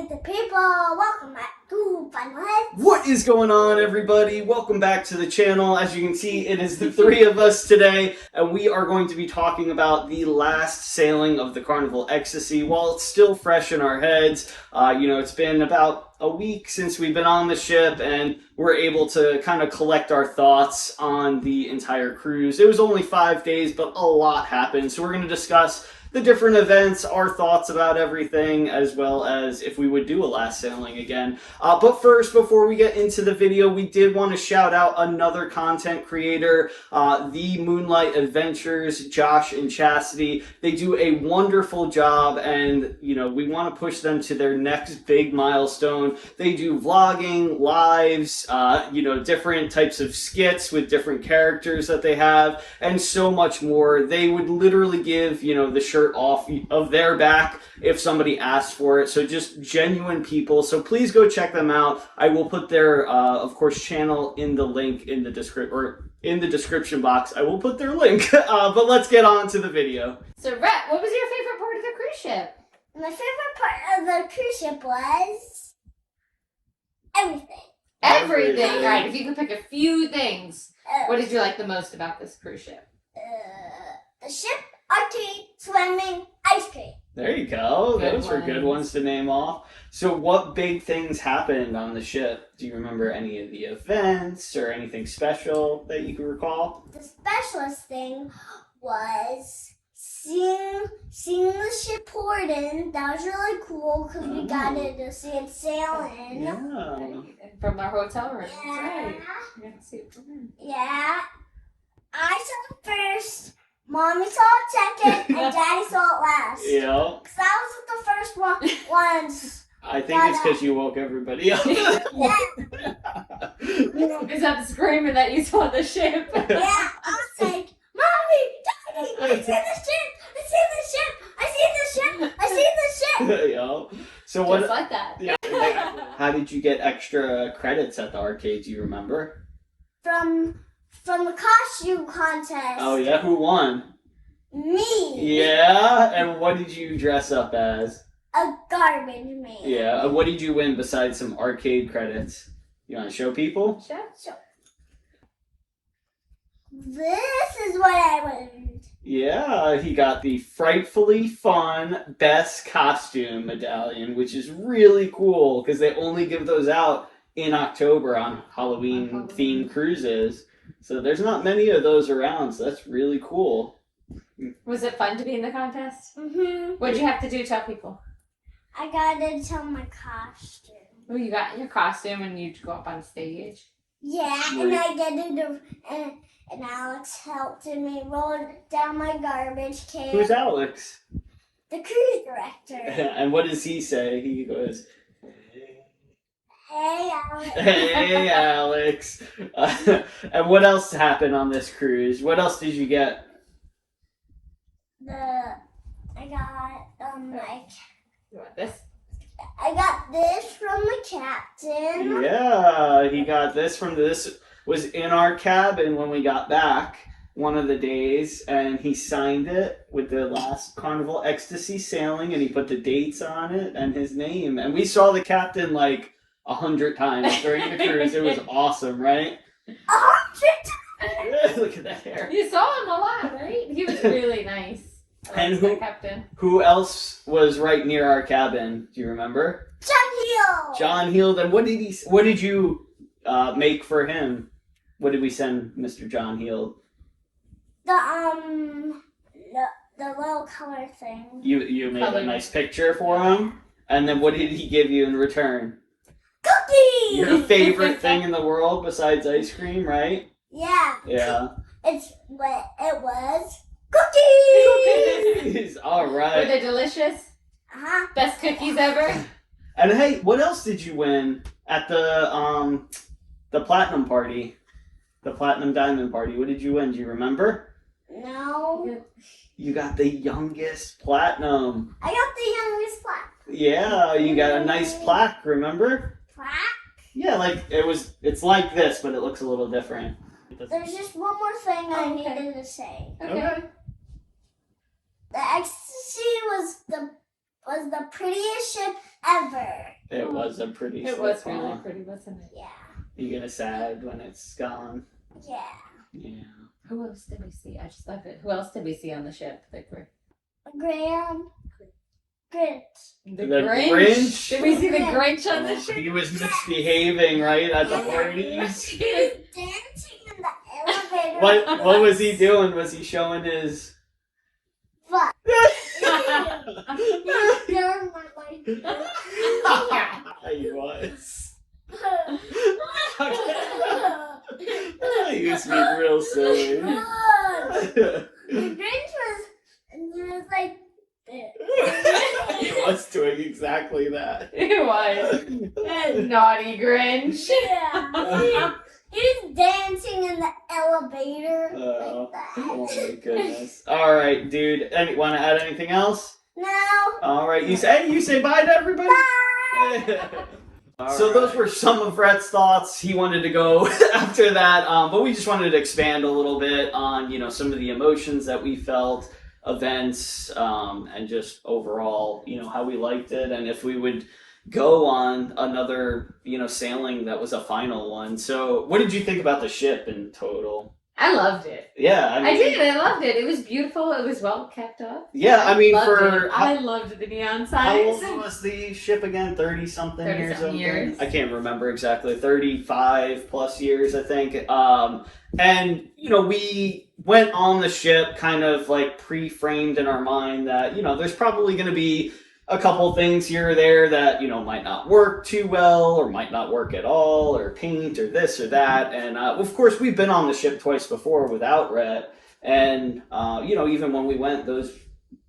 the people, welcome back to Final Heads. What is going on, everybody? Welcome back to the channel. As you can see, it is the three of us today, and we are going to be talking about the last sailing of the Carnival Ecstasy. While it's still fresh in our heads, it's been about a week since we've been on the ship, and we're able to kind of collect our thoughts on the entire cruise. It was only 5 days, but a lot happened, so we're going to discuss the different events, our thoughts about everything, as well as if we would do a last sailing again. But first, before we get into the video, we did want to shout out another content creator, the Moonlight Adventures, Josh and Chastity. They do a wonderful job, and we want to push them to their next big milestone. They do vlogging, lives, different types of skits with different characters that they have, and so much more. They would literally give, the shirt off of their back if somebody asked for it. So just genuine people. So please go check them out. I will put their, of course, channel in the link in the description box. I will put their link. But let's get on to the video. So, Rhett, what was your favorite part of the cruise ship? My favorite part of the cruise ship was everything. Everything, right? If you could pick a few things, what did you like the most about this cruise ship? The ship, arcade, swimming, ice cream. There you go. Those were good ones to name off. So what big things happened on the ship? Do you remember any of the events or anything special that you can recall? The specialist thing was seeing the ship poured in. That was really cool because we got to see it sailing. Yeah. From our hotel room. Yeah. Right. Yeah, see it from there. Yeah. I saw it first. Mommy saw it second, and Daddy saw it last. Yeah. Because I was the first ones. I think it's because you woke everybody up. Yeah. Is that screaming that you saw the ship? Yeah. I was like, Mommy, Daddy, I see the ship. I see the ship. I see the ship. I see the ship. Yeah. So what? Just like that. Yeah. How did you get extra credits at the arcade? Do you remember? From the costume contest. Oh yeah, who won? Me. Yeah, and what did you dress up as? A garbage man. Yeah, what did you win besides some arcade credits? You want to show people? Sure. This is what I won. Yeah, he got the Frightfully Fun Best Costume medallion, which is really cool because they only give those out in October on Halloween-themed cruises. So there's not many of those around, so that's really cool. Was it fun to be in the contest? Mm-hmm. What did you have to do? Tell people. I gotta tell my costume. Oh, you got your costume and you go up on stage. Yeah, and I get to and Alex helped me roll down my garbage can. Who's Alex? The cruise director. And what does he say? He goes, Hey, Alex. Hey, Alex. And what else happened on this cruise? What else did you get? You want this? I got this from the captain. Yeah, he got this was in our cabin when we got back one of the days, and he signed it with the last Carnival Ecstasy sailing, and he put the dates on it and his name. And we saw the captain like 100 times during the cruise. It was awesome, right? 100 times. Look at that hair. You saw him a lot, right? He was really nice. And Captain. Who else was right near our cabin? Do you remember? John Hill. John Hill. And what did you make for him? What did we send Mr. John Hill? The little color thing. You made a nice picture for him, and then what did he give you in return? Cookies. Your favorite thing in the world besides ice cream, right? Yeah. Yeah. It was cookies. Cookies. All right. Were they delicious? Uh-huh. Best cookies ever? And hey, what else did you win at the platinum party? The platinum diamond party. What did you win? Do you remember? No. You got the youngest platinum. I got the youngest plaque. Yeah, you got a nice plaque, remember? Plaque? Yeah, like it's like this, but it looks a little different. There's just one more thing I needed to say. Okay. The Ecstasy was the prettiest ship ever. It was a pretty It slip was really fall. pretty, wasn't it? Yeah. You get sad when it's gone. Yeah. Yeah. Who else did we see? I just love it. Who else did we see on the ship? Graham. Good. The Grinch? Did we see the Grinch on the Oh, ship? he was misbehaving, right, at the parties. He was dancing in the elevator. What was he doing? Was he showing his? Fuck. He was doing like He was. He was being real silly. The Grinch was like this. He was doing exactly that. It was. That naughty Grinch. Yeah. He was dancing in the elevator like that. Oh my goodness. All right, dude. Want to add anything else? No. All right. You say bye to everybody. Bye. So those were some of Rhett's thoughts. He wanted to go after that, but we just wanted to expand a little bit on, you know, some of the emotions that we felt, events, and just overall, you know, how we liked it, and if we would go on another, you know, sailing that was a final one. So what did you think about the ship in total? I loved it. Yeah, I mean, I did. I loved it. It was beautiful. It was well kept up. Yeah, I mean, I loved the neon how signs. old was the ship again? 30-something years? 30-something years. I can't remember exactly. 35 plus years, I think. And, you know, we went on the ship kind of like pre-framed in our mind that, you know, there's probably going to be a couple things here or there that, you know, might not work too well or might not work at all, or paint or this or that. And of course, we've been on the ship twice before without Rhett. And, you know, even when we went those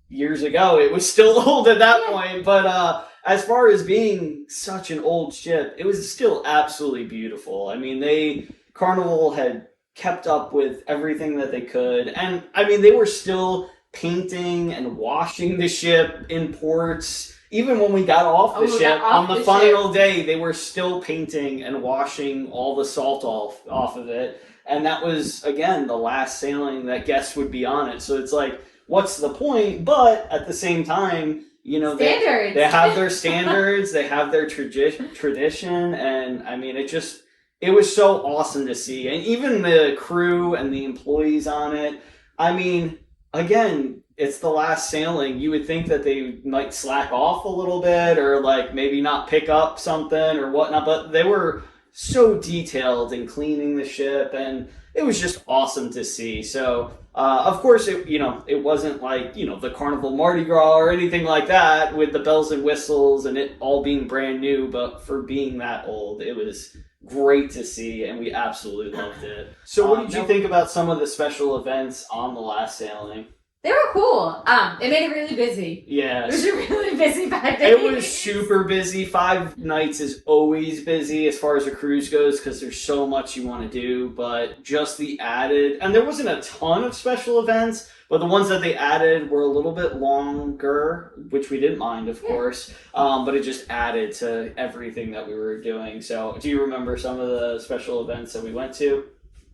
years ago, it was still old at that point. But as far as being such an old ship, it was still absolutely beautiful. I mean, Carnival had kept up with everything that they could. And I mean, they were still painting and washing the ship in ports. Even when we got off the ship on the final day, they were still painting and washing all the salt off of it. And that was, again, the last sailing that guests would be on it. So it's like, what's the point? But at the same time, you know, they have their standards, they have their tradition. And I mean, it was so awesome to see. And even the crew and the employees on it, I mean, again, it's the last sailing. You would think that they might slack off a little bit or like maybe not pick up something or whatnot, but they were so detailed in cleaning the ship, and it was just awesome to see. So, of course, it wasn't like, you know, the Carnival Mardi Gras or anything like that with the bells and whistles and it all being brand new, but for being that old, it was great to see, and we absolutely loved it. So what did you think about some of the special events on the last sailing? They were cool. It made it really busy. Yeah. It was a really busy 5 days. It was super busy. 5 nights is always busy as far as a cruise goes because there's so much you want to do, but just the added, and there wasn't a ton of special events, but the ones that they added were a little bit longer, which we didn't mind, of course, but it just added to everything that we were doing. So do you remember some of the special events that we went to?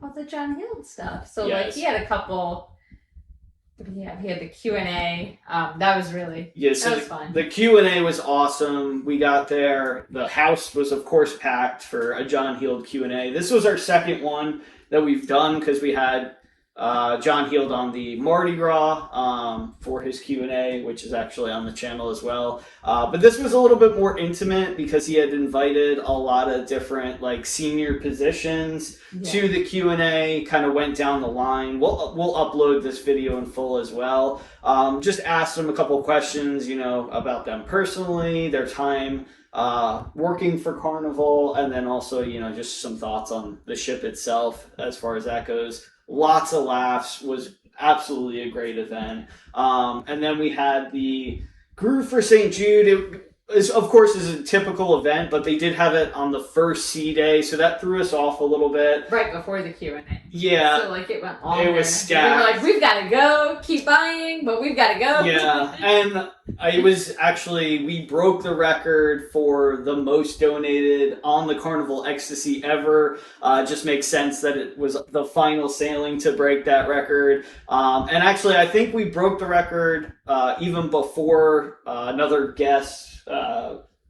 Well, the John Hill stuff. So, Yes. like, he had a couple. Yeah, he had the Q&A. That was really that was fun. The Q&A was awesome. We got there. The house was, of course, packed for a John Heald Q&A. This was our second one that we've done because we had John Heald on the Mardi Gras for his Q&A, which is actually on the channel as well. But this was a little bit more intimate because he had invited a lot of different like senior positions to the Q&A, kind of went down the line. We'll upload this video in full as well. Just asked them a couple questions, you know, about them personally, their time working for Carnival, and then also, you know, just some thoughts on the ship itself as far as that goes. Lots of laughs, was absolutely a great event. And then we had the Groove for St. Jude. It is, of course, is a typical event, but they did have it on the first sea day, so that threw us off a little bit. Right before the Q&A. Yeah. So, like, it went longer. It was stacked. We were like, we've got to go, keep buying, but we've got to go. Yeah, and it was actually, we broke the record for the most donated on the Carnival Ecstasy ever. Just makes sense that it was the final sailing to break that record. And actually, I think we broke the record even before another guest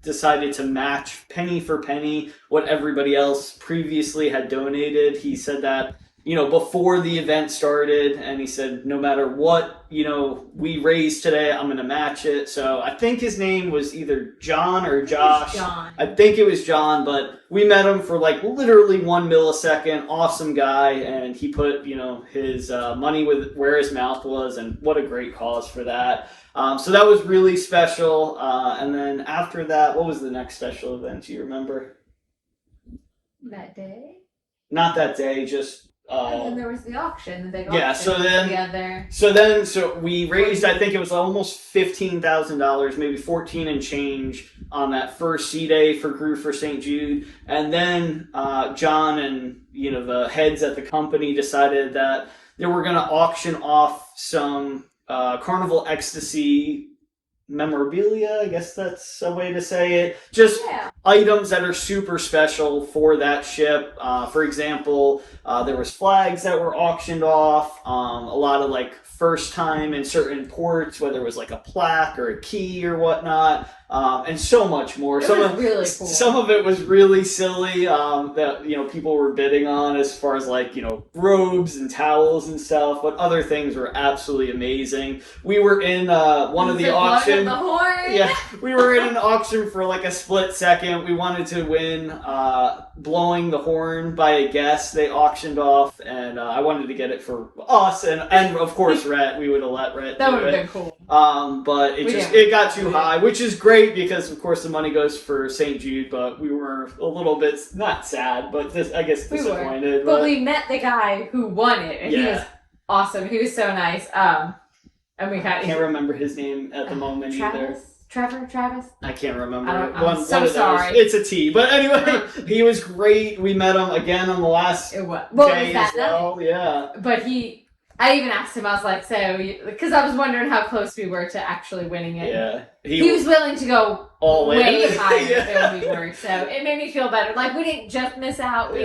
decided to match penny for penny what everybody else previously had donated. He said that, before the event started, and he said, no matter what, we raise today, I'm going to match it. So I think his name was either John or Josh. John. I think it was John, but we met him for like literally 1 millisecond. Awesome guy. And he put, his money where his mouth was, and what a great cause for that. So that was really special. And then after that, what was the next special event? Do you remember? That day? Not that day, just... and then there was the auction, the big yeah, auction. So we raised, I think it was almost $15,000, maybe 14 and change on that first C Day for Crew for St. Jude. And then John and, the heads at the company decided that they were going to auction off some Carnival Ecstasy memorabilia, I guess that's a way to say it. Just items that are super special for that ship. For example, there was flags that were auctioned off, a lot of like first time in certain ports, whether it was like a plaque or a key or whatnot, and so much more. It was really cool. Some of it was really silly that people were bidding on, as far as like robes and towels and stuff, but other things were absolutely amazing. We were in one of the auctions. The horn. Yeah, we were in an auction for like a split second. We wanted to win blowing the horn by a guest they auctioned off, and I wanted to get it for us and of course Rhett. We would have let Rhett That do would have it. been cool. But it got too high, which is great because of course the money goes for St. Jude, but we were a little bit, not sad, but I guess disappointed. But we met the guy who won it, and he was awesome. He was so nice. And we I can't remember his name at the moment either. Travis? I can't remember. I'm so sorry. It's a T. But anyway, he was great. We met him again on the last day as well. Yeah. But I even asked him, I was like, so, because I was wondering how close we were to actually winning it. Yeah. He was willing to go all way higher than we were. So it made me feel better. Like, we didn't just miss out. We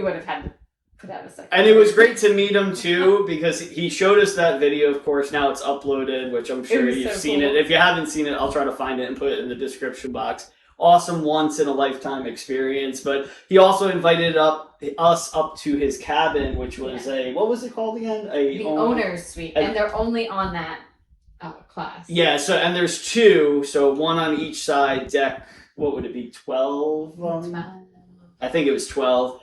would have had to put out a second. And it was great to meet him too, because he showed us that video, of course. Now it's uploaded, which I'm sure you've seen it. If you haven't seen it, I'll try to find it and put it in the description box. Awesome once-in-a-lifetime experience. But he also invited us up to his cabin, which was what was it called again? The owner's suite. And they're only on that class. Yeah, and there's two, so one on each side, deck, what would it be, 12? 12. I think it was 12.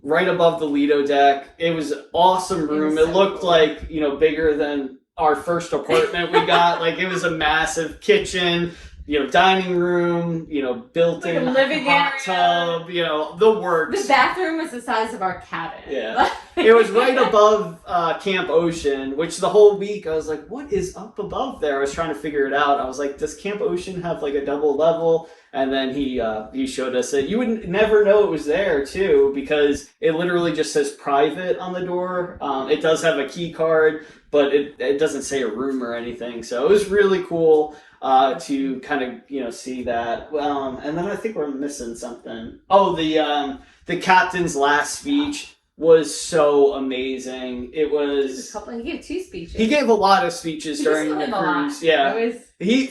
Right above the Lido deck. It was an awesome room. It looked like, bigger than our first apartment we got. Like, it was a massive kitchen, dining room, built-in living hot tub, the works. The bathroom was the size of our cabin. Yeah. It was right above Camp Ocean, which the whole week I was like, what is up above there? I was trying to figure it out. I was like, does Camp Ocean have like a double level? And then he showed us it. You would never know it was there too, because it literally just says private on the door. It does have a key card, but it doesn't say a room or anything. So it was really cool to kind of see that. And then I think we're missing something. Oh, the captain's last speech was so amazing. It was. He gave 2 speeches. He gave a lot of speeches during the cruise. Yeah.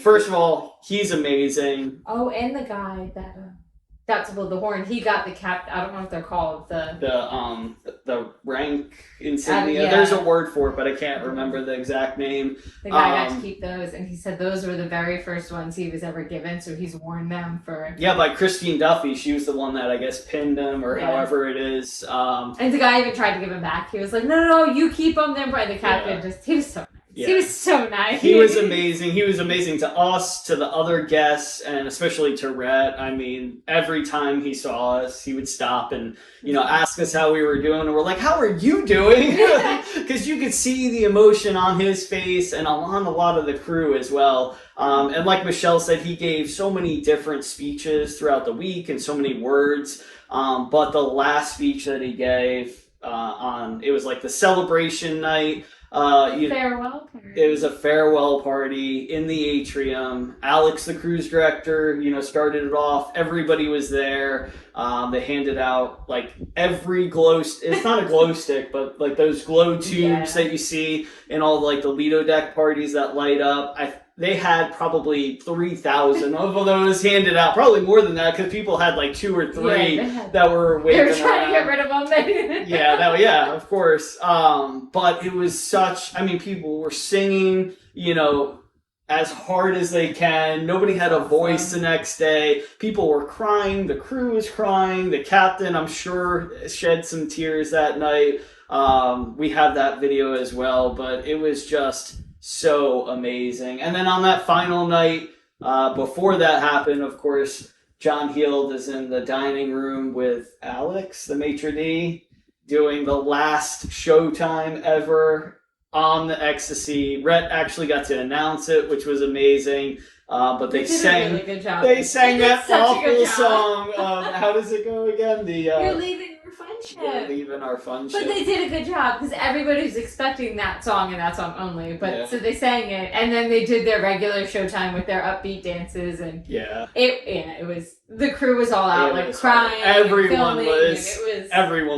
First of all, he's amazing. Oh, and the guy that the horn. He got the cap. I don't know what they're called. The rank insignia. There's a word for it, but I can't remember the exact name. The guy got to keep those, and he said those were the very first ones he was ever given. So he's worn them for. Yeah, by Christine Duffy. She was the one that I guess pinned them, or however it is. And the guy even tried to give them back. He was like, "No, you keep them." Then the captain he was so. Yeah. He was so nice. He was amazing. He was amazing to us, to the other guests, and especially to Rhett. I mean, every time he saw us, he would stop and, ask us how we were doing. And we're like, how are you doing? Because you could see the emotion on his face and on a lot of the crew as well. And like Michelle said, he gave so many different speeches throughout the week and so many words. But the last speech that he gave it was like the celebration night. Farewell party. It was a farewell party in the atrium. Alex, the cruise director, started it off. Everybody was there. They handed out like every it's not a glow stick, but like those glow tubes that you see in all like the Lido deck parties that light up. they had probably 3,000 of those handed out, probably more than that, because people had like 2 or 3 that were waving. They were trying to get rid of them. yeah, of course. But it was such. I mean, people were singing, as hard as they can. Nobody had a voice the next day. People were crying. The crew was crying. The captain, I'm sure, shed some tears that night. We have that video as well, but it was just so amazing. And then on that final night, before that happened, of course, John Heald is in the dining room with Alex, the maitre d', doing the last showtime ever on the Ecstasy. Rhett actually got to announce it, which was amazing. But they sang. Really good job. They sang that awful song. How does it go again? You're leaving our friendship. You're leaving our friendship. But they did a good job because everybody was expecting that song and that song only. But so they sang it, and then they did their regular showtime with their upbeat dances, and it was, the crew was all out, like crying. Everyone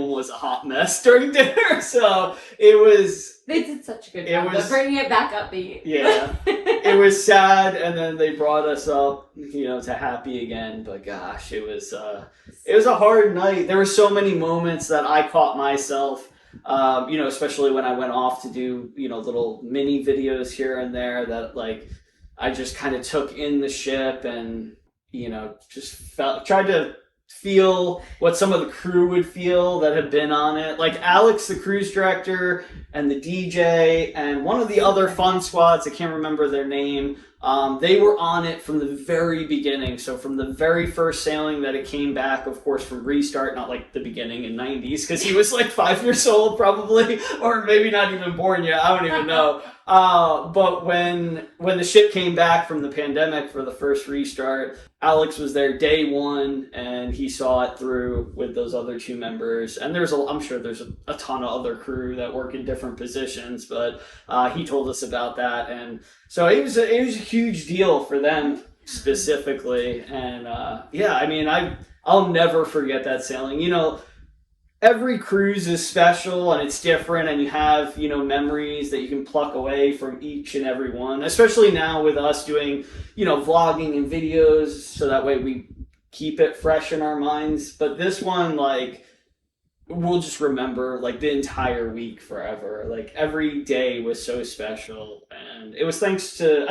was a hot mess during dinner. So it was. They did such a good job of bringing it back upbeat. Yeah. It was sad, and then they brought us up, to happy again. But gosh, it was a hard night. There were so many moments that I caught myself, especially when I went off to do, little mini videos here and there that like I just kind of took in the ship and, just tried to feel what some of the crew would feel that had been on it. Like Alex, the cruise director, and the DJ, and one of the other fun squads, I can't remember their name, they were on it from the very beginning. So from the very first sailing that it came back, of course, from restart, not like the beginning in 90s, because he was like 5 years old probably, or maybe not even born yet, I don't even know. But when the ship came back from the pandemic for the first restart, Alex was there day one, and he saw it through with those other 2 members. And I'm sure there's a ton of other crew that work in different positions, but he told us about that, and so it was a huge deal for them specifically. And I'll never forget that sailing. Every cruise is special and it's different, and you have, memories that you can pluck away from each and every one, especially now with us doing, vlogging and videos, so that way we keep it fresh in our minds. But this one, like, we'll just remember like the entire week forever. Like every day was so special, and it was thanks to,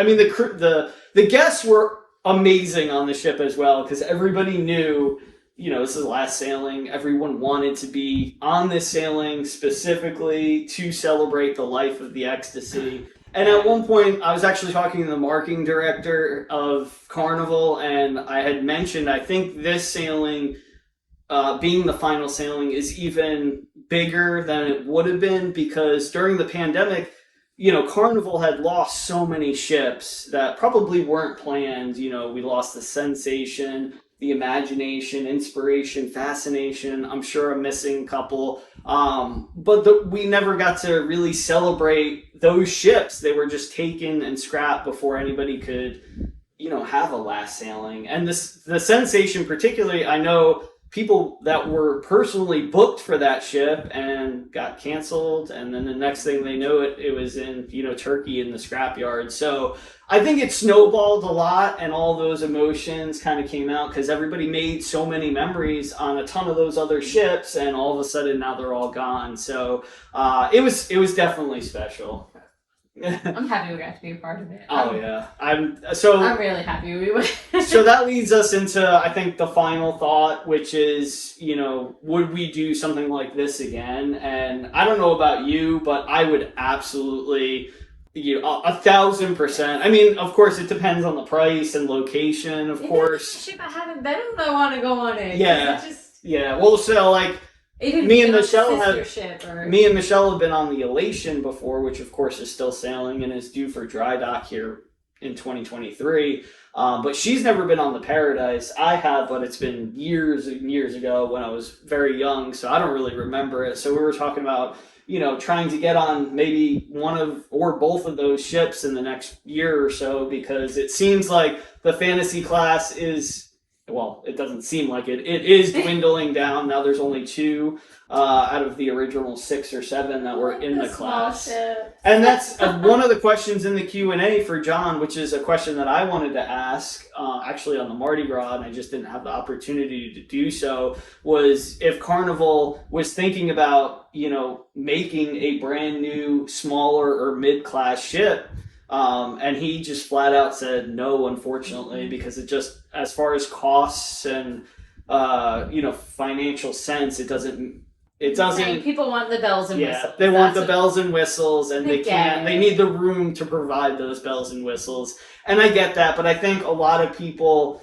the guests were amazing on the ship as well, because everybody knew, this is the last sailing. Everyone wanted to be on this sailing specifically to celebrate the life of the Ecstasy. And at one point, I was actually talking to the marketing director of Carnival, and I had mentioned, I think this sailing, being the final sailing, is even bigger than it would have been, because during the pandemic, Carnival had lost so many ships that probably weren't planned. We lost the Sensation, the Imagination, Inspiration, Fascination. I'm sure I'm missing a couple. But we never got to really celebrate those ships. They were just taken and scrapped before anybody could, have a last sailing. And the Sensation particularly, I know people that were personally booked for that ship and got canceled, and then the next thing they know, it was in Turkey in the scrapyard. So I think it snowballed a lot, and all those emotions kind of came out because everybody made so many memories on a ton of those other ships, and all of a sudden now they're all gone. So it was definitely special. I'm happy we got to be a part of it. I'm really happy we went. So that leads us into, I think, the final thought, which is, would we do something like this again? And I don't know about you, but I would absolutely, 1,000%. I mean, of course, it depends on the price and location, of course. Ship I haven't been on, I want to go on it. Yeah. Well, so like, me and Michelle have been on the Elation before, which of course is still sailing and is due for dry dock here in 2023. But she's never been on the Paradise. I have, but it's been years and years ago when I was very young, so I don't really remember it. So we were talking about, trying to get on maybe one of or both of those ships in the next year or so, because it seems like the fantasy class is well, it doesn't seem like it. It is dwindling down. Now there's only 2 out of the original 6 or 7 that were in the class. And that's one of the questions in the Q&A for John, which is a question that I wanted to ask actually on the Mardi Gras, and I just didn't have the opportunity to do so, was if Carnival was thinking about, you know, making a brand new, smaller or mid-class ship. And he just flat out said no, unfortunately, because it just, as far as costs and, you know, financial sense, it doesn't. People want the bells and whistles. Yeah, they want the bells and whistles, and they can't. They need the room to provide those bells and whistles, and I get that. But I think a lot of people,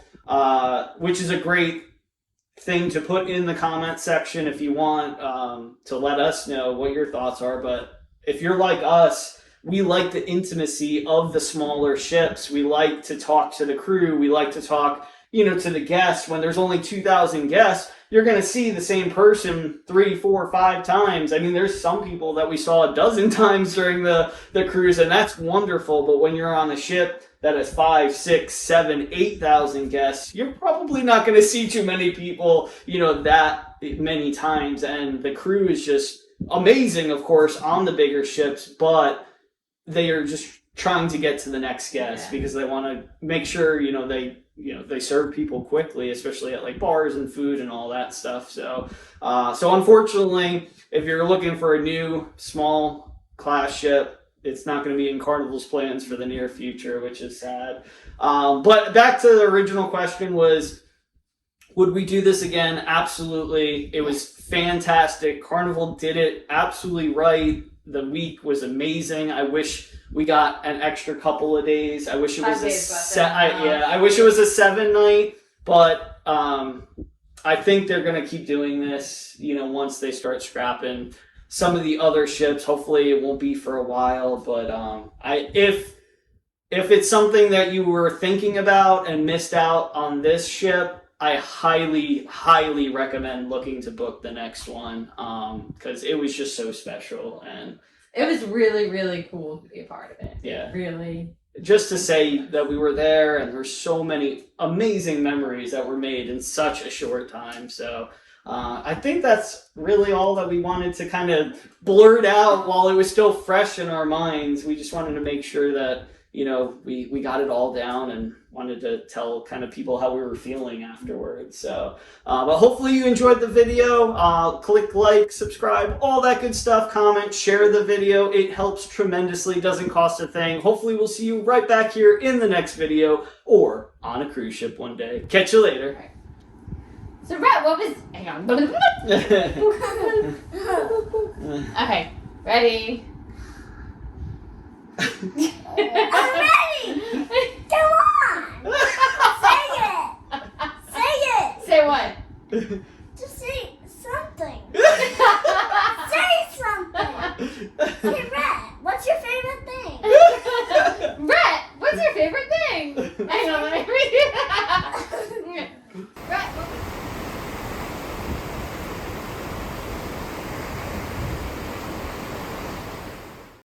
which is a great thing to put in the comment section if you want to let us know what your thoughts are. But if you're like us, we like the intimacy of the smaller ships. We like to talk to the crew. We like to talk, you know, to the guests. When there's only 2,000 guests, you're going to see the same person 3, 4, 5 times. I mean, there's some people that we saw a dozen times during the cruise, and that's wonderful. But when you're on a ship that has 5, 6, 7, 8,000 guests, you're probably not going to see too many people, you know, that many times. And the crew is just amazing, of course, on the bigger ships, but they are just trying to get to the next guest because they want to make sure, they serve people quickly, especially at like bars and food and all that stuff. So unfortunately, if you're looking for a new small class ship, it's not going to be in Carnival's plans for the near future, which is sad. But back to the original question was, would we do this again? Absolutely. It was fantastic. Carnival did it absolutely right. The week was amazing. I wish we got an extra couple of days. I wish it was I wish it was a 7-night, but I think they're going to keep doing this, once they start scrapping some of the other ships. Hopefully it won't be for a while, but if it's something that you were thinking about and missed out on this ship, I highly, highly recommend looking to book the next one, because it was just so special, and it was really, really cool to be a part of it. Yeah. Really. Just to say that we were there, and there's so many amazing memories that were made in such a short time. So I think that's really all that we wanted to kind of blurt out while it was still fresh in our minds. We just wanted to make sure that, we got it all down and wanted to tell kind of people how we were feeling afterwards. So, but hopefully you enjoyed the video. Click like, subscribe, all that good stuff. Comment, share the video. It helps tremendously. Doesn't cost a thing. Hopefully we'll see you right back here in the next video or on a cruise ship one day. Catch you later. Right. So, Rhett, what was... Hang on. Okay, ready? I'm ready! Come on! Say it! Say it! Say what? Just say something. Say something! Say